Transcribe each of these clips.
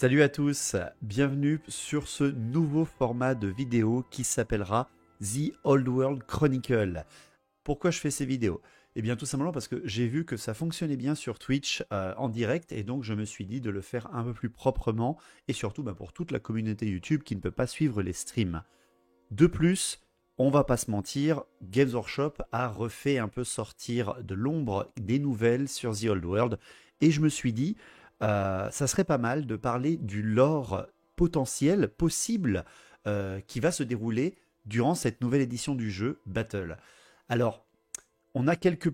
Salut à tous, bienvenue sur ce nouveau format de vidéo qui s'appellera The Old World Chronicle. Pourquoi je fais ces vidéos? Eh bien tout simplement parce que j'ai vu que ça fonctionnait bien sur Twitch en direct et donc je me suis dit de le faire un peu plus proprement et surtout pour toute la communauté YouTube qui ne peut pas suivre les streams. De plus, on va pas se mentir, Games Workshop a refait un peu sortir de l'ombre des nouvelles sur The Old World et je me suis dit ça serait pas mal de parler du lore potentiel, possible, qui va se dérouler durant cette nouvelle édition du jeu Battle. Alors, on a quelques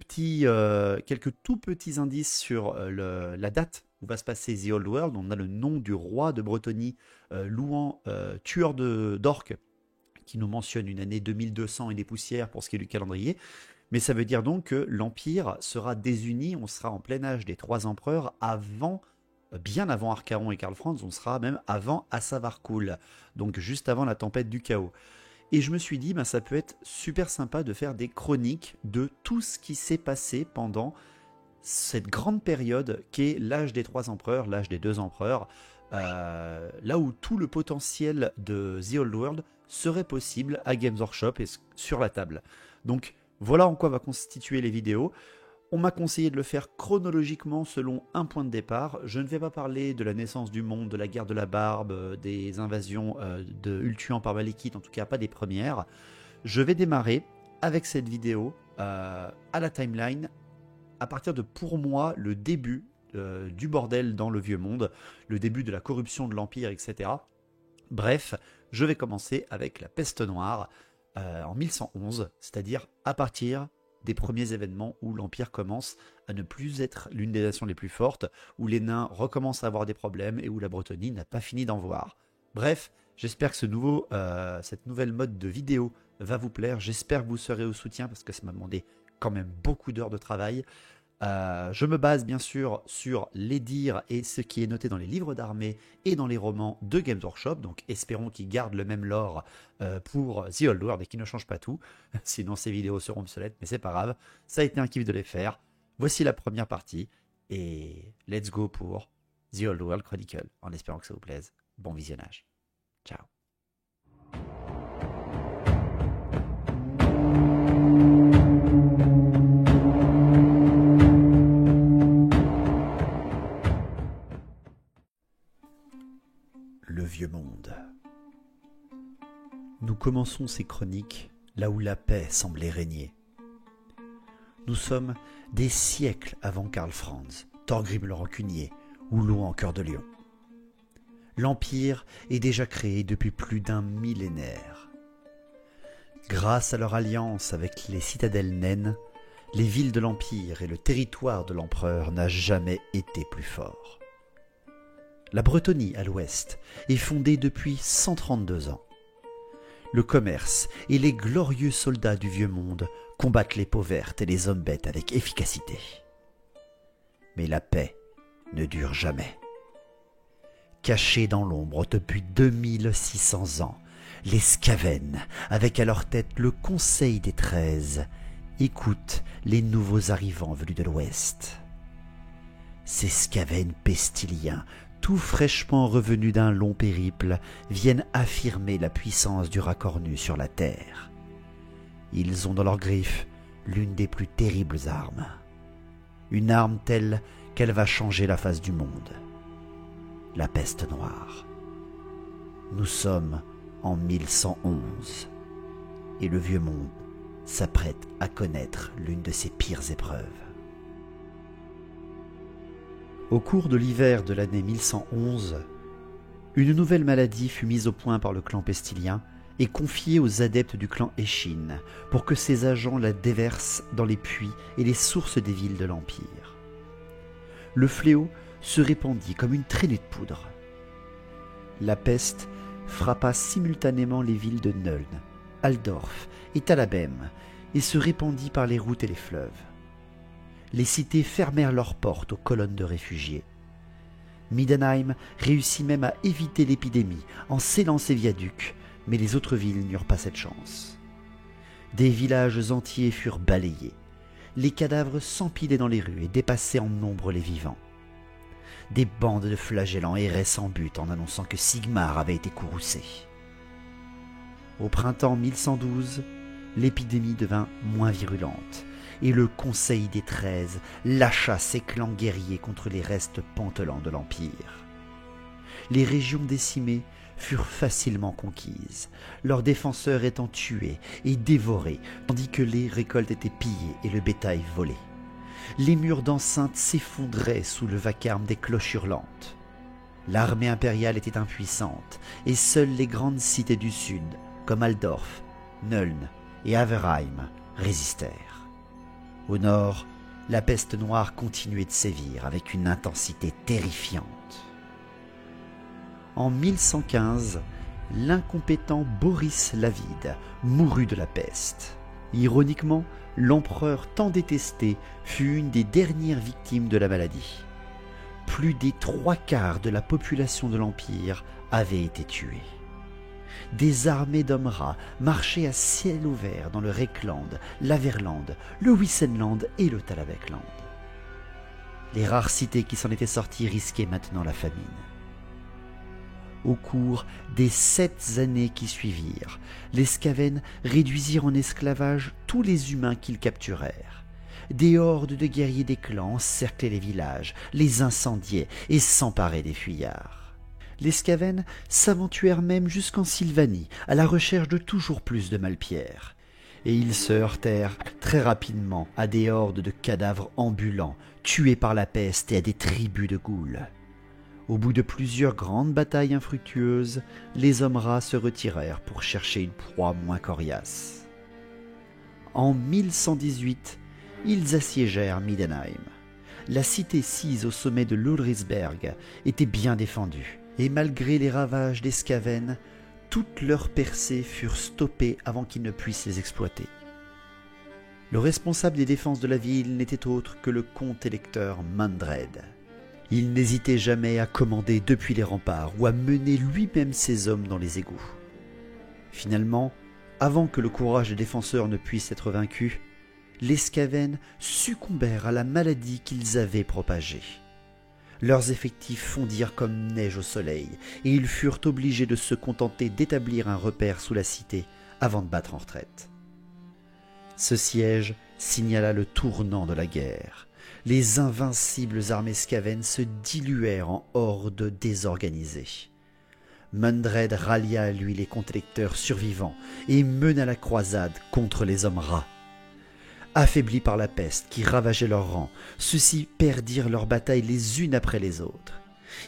tout petits indices sur la date où va se passer The Old World. On a le nom du roi de Bretonie, Louan, tueur d'orques, qui nous mentionne une année 2200 et des poussières pour ce qui est du calendrier. Mais ça veut dire donc que l'Empire sera désuni, on sera en plein âge des trois empereurs bien avant Archaon et Karl Franz, on sera même avant Assavarkul, donc juste avant la tempête du chaos. Et je me suis dit, ça peut être super sympa de faire des chroniques de tout ce qui s'est passé pendant cette grande période qu'est l'âge des trois empereurs, l'âge des deux empereurs, là où tout le potentiel de The Old World serait possible à Games Workshop et sur la table. Donc voilà en quoi va constituer les vidéos. On m'a conseillé de le faire chronologiquement selon un point de départ. Je ne vais pas parler de la naissance du monde, de la guerre de la barbe, des invasions de Ultuan par Malekith, en tout cas pas des premières. Je vais démarrer avec cette vidéo à la timeline à partir de, pour moi, le début du bordel dans le vieux monde, le début de la corruption de l'Empire, etc. Bref, je vais commencer avec la peste noire en 1111, c'est-à-dire à partir des premiers événements où l'Empire commence à ne plus être l'une des nations les plus fortes, où les nains recommencent à avoir des problèmes et où la Bretonie n'a pas fini d'en voir. Bref, j'espère que cette nouvelle mode de vidéo va vous plaire, j'espère que vous serez au soutien parce que ça m'a demandé quand même beaucoup d'heures de travail. Je me base bien sûr sur les dires et ce qui est noté dans les livres d'armée et dans les romans de Games Workshop, donc espérons qu'ils gardent le même lore pour The Old World et qu'ils ne changent pas tout, sinon ces vidéos seront obsolètes, mais c'est pas grave, ça a été un kiff de les faire. Voici la première partie et let's go pour The Old World Chronicle, en espérant que ça vous plaise. Bon visionnage. Ciao. Le vieux monde. Nous commençons ces chroniques là où la paix semblait régner. Nous sommes des siècles avant Karl Franz, Thorgrim le rancunier ou Louan Cœur de Lion. L'Empire est déjà créé depuis plus d'un millénaire. Grâce à leur alliance avec les citadelles naines, les villes de l'Empire et le territoire de l'Empereur n'a jamais été plus fort. La Bretonie, à l'ouest, est fondée depuis 132 ans. Le commerce et les glorieux soldats du vieux monde combattent les peaux vertes et les hommes bêtes avec efficacité. Mais la paix ne dure jamais. Cachés dans l'ombre depuis 2600 ans, les Skaven, avec à leur tête le Conseil des 13, écoutent les nouveaux arrivants venus de l'ouest. Ces Skaven pestiliens, tout fraîchement revenus d'un long périple, viennent affirmer la puissance du racornu sur la terre. Ils ont dans leurs griffes l'une des plus terribles armes. Une arme telle qu'elle va changer la face du monde. La peste noire. Nous sommes en 1111 et le vieux monde s'apprête à connaître l'une de ses pires épreuves. Au cours de l'hiver de l'année 1111, une nouvelle maladie fut mise au point par le clan pestilien et confiée aux adeptes du clan Eshin pour que ces agents la déversent dans les puits et les sources des villes de l'Empire. Le fléau se répandit comme une traînée de poudre. La peste frappa simultanément les villes de Nuln, Aldorf et Talabem et se répandit par les routes et les fleuves. Les cités fermèrent leurs portes aux colonnes de réfugiés. Midenheim réussit même à éviter l'épidémie en scellant ses viaducs, mais les autres villes n'eurent pas cette chance. Des villages entiers furent balayés. Les cadavres s'empilaient dans les rues et dépassaient en nombre les vivants. des bandes de flagellants erraient sans but en annonçant que Sigmar avait été courroucé. Au printemps 1112, l'épidémie devint moins virulente et le Conseil des 13 lâcha ses clans guerriers contre les restes pantelants de l'Empire. Les régions décimées furent facilement conquises, leurs défenseurs étant tués et dévorés, tandis que les récoltes étaient pillées et le bétail volé. Les murs d'enceinte s'effondraient sous le vacarme des cloches hurlantes. L'armée impériale était impuissante, et seules les grandes cités du sud, comme Altdorf, Nöln et Averheim, résistèrent. Au nord, la peste noire continuait de sévir avec une intensité terrifiante. En 1115, l'incompétent Boris l'Avide mourut de la peste. Ironiquement, l'empereur tant détesté fut une des dernières victimes de la maladie. Plus des 3/4 de la population de l'Empire avaient été tués. Des armées d'hommes rats marchaient à ciel ouvert dans le Reckland, l'Averland, le Wissenland et le Talavekland. Les rares cités qui s'en étaient sorties risquaient maintenant la famine. Au cours des 7 années qui suivirent, les Skaven réduisirent en esclavage tous les humains qu'ils capturèrent. Des hordes de guerriers des clans encerclaient les villages, les incendiaient et s'emparaient des fuyards. Les Skaven s'aventurèrent même jusqu'en Sylvanie, à la recherche de toujours plus de malpierres. Et ils se heurtèrent très rapidement à des hordes de cadavres ambulants, tués par la peste et à des tribus de ghouls. Au bout de plusieurs grandes batailles infructueuses, les hommes rats se retirèrent pour chercher une proie moins coriace. En 1118, ils assiégèrent Midenheim. La cité sise au sommet de l'Ulrichsberg était bien défendue, et malgré les ravages des Skaven, toutes leurs percées furent stoppées avant qu'ils ne puissent les exploiter. Le responsable des défenses de la ville n'était autre que le comte-électeur Mundred. Il n'hésitait jamais à commander depuis les remparts ou à mener lui-même ses hommes dans les égouts. Finalement, avant que le courage des défenseurs ne puisse être vaincu, les Skaven succombèrent à la maladie qu'ils avaient propagée. Leurs effectifs fondirent comme neige au soleil et ils furent obligés de se contenter d'établir un repère sous la cité avant de battre en retraite. Ce siège signala le tournant de la guerre. Les invincibles armées Skaven se diluèrent en hordes désorganisées. Mundred rallia à lui les comte-électeurs survivants et mena la croisade contre les hommes rats. Affaiblis par la peste qui ravageait leurs rangs, ceux-ci perdirent leurs batailles les unes après les autres.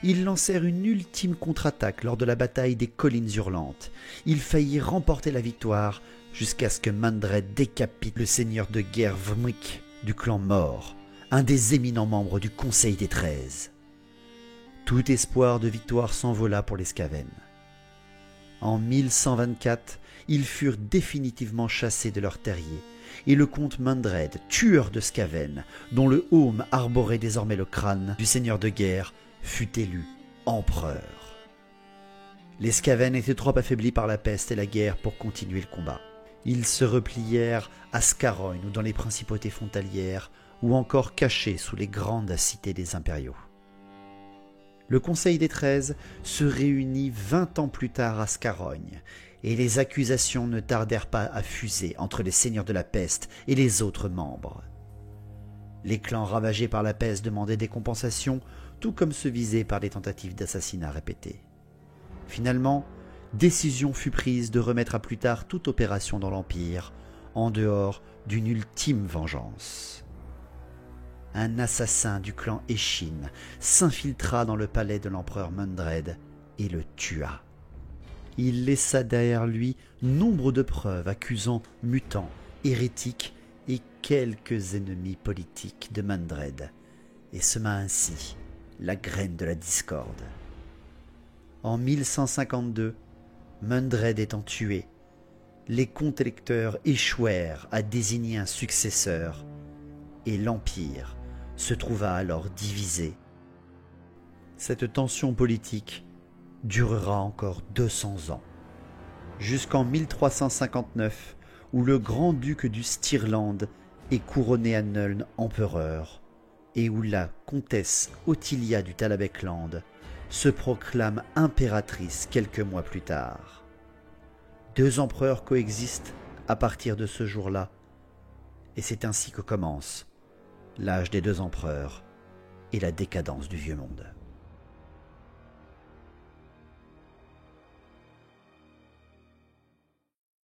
Ils lancèrent une ultime contre-attaque lors de la bataille des collines hurlantes. Ils faillirent remporter la victoire jusqu'à ce que Mundred décapite le seigneur de guerre Vmrik du clan Mort, un des éminents membres du Conseil des 13. Tout espoir de victoire s'envola pour les Skaven. En 1124, ils furent définitivement chassés de leurs terriers, et le comte Mundred, tueur de Skaven, dont le heaume arborait désormais le crâne du seigneur de guerre, fut élu empereur. Les Skaven étaient trop affaiblis par la peste et la guerre pour continuer le combat. Ils se replièrent à Scarogne ou dans les principautés frontalières, ou encore cachés sous les grandes cités des impériaux. Le Conseil des 13 se réunit 20 ans plus tard à Scarogne, et les accusations ne tardèrent pas à fuser entre les seigneurs de la peste et les autres membres. Les clans ravagés par la peste demandaient des compensations, tout comme ceux visés par des tentatives d'assassinat répétées. Finalement, décision fut prise de remettre à plus tard toute opération dans l'Empire, en dehors d'une ultime vengeance. Un assassin du clan Eshin s'infiltra dans le palais de l'empereur Mundred et le tua. Il laissa derrière lui nombre de preuves accusant mutants, hérétiques et quelques ennemis politiques de Mundred, et sema ainsi la graine de la discorde. En 1152, Mundred étant tué, les comtes-électeurs échouèrent à désigner un successeur, et l'Empire se trouva alors divisé. Cette tension politique durera encore 200 ans, jusqu'en 1359, où le grand-duc du Stirland est couronné à Nöln empereur, et où la comtesse Ottilia du Talabecland se proclame impératrice quelques mois plus tard. 2 empereurs coexistent à partir de ce jour-là, et c'est ainsi que commence l'âge des 2 empereurs et la décadence du vieux monde.